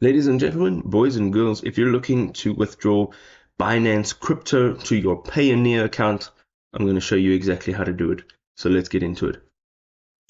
Ladies and gentlemen, boys and girls, if you're looking to withdraw Binance Crypto to your Payoneer account, I'm going to show you exactly how to do it. So let's get into it.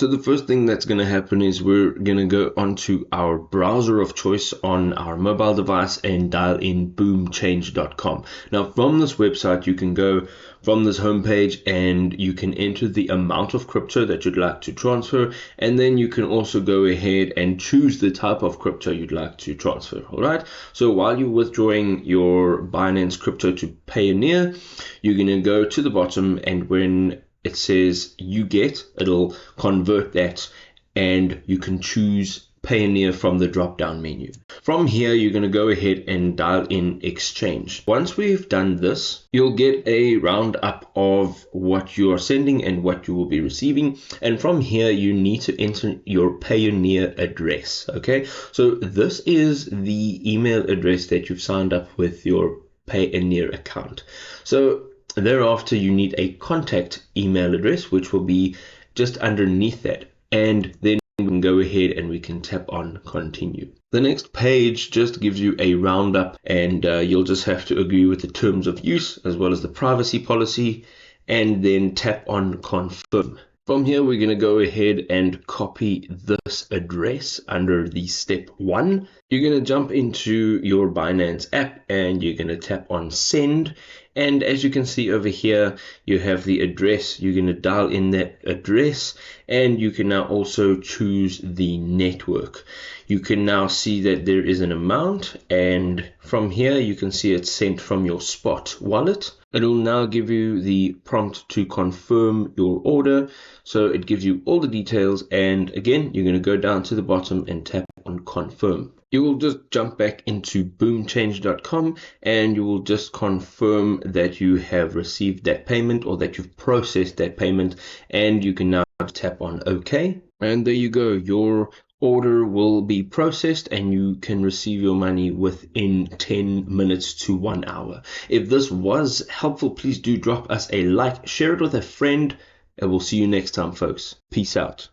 So the first thing that's going to happen is we're going to go onto our browser of choice on our mobile device and dial in boomchange.com. Now from this website, you can go from this homepage and you can enter the amount of crypto that you'd like to transfer, and then you can also go ahead and choose the type of crypto you'd like to transfer. All right. So while you're withdrawing your Binance Crypto to Payoneer, you're going to go to the bottom, and when it says it'll convert that, and you can choose Payoneer from the drop down menu. From here, you're going to go ahead and dial in exchange. Once we've done this, you'll get a roundup of what you are sending and what you will be receiving. And from here, you need to enter your Payoneer address. Okay, so this is the email address that you've signed up with your Payoneer account. So thereafter, you need a contact email address, which will be just underneath that. And then we can go ahead and we can tap on continue. The next page just gives you a roundup, and you'll just have to agree with the terms of use as well as the privacy policy, and then tap on confirm. From here, we're going to go ahead and copy this address under the step 1. You're going to jump into your Binance app and you're going to tap on send. And as you can see over here, you have the address. You're going to dial in that address, and you can now also choose the network. You can now see that there is an amount, and from here you can see it's sent from your Spot wallet. It will now give you the prompt to confirm your order. So it gives you all the details, and again, you're going to go down to the bottom and tap on confirm. You will just jump back into boomchange.com and you will just confirm that you have received that payment, or that you've processed that payment, and you can now tap on OK. And there you go. Your order will be processed and you can receive your money within 10 minutes to 1 hour. If this was helpful, please do drop us a like, share it with a friend, and we'll see you next time, folks. Peace out.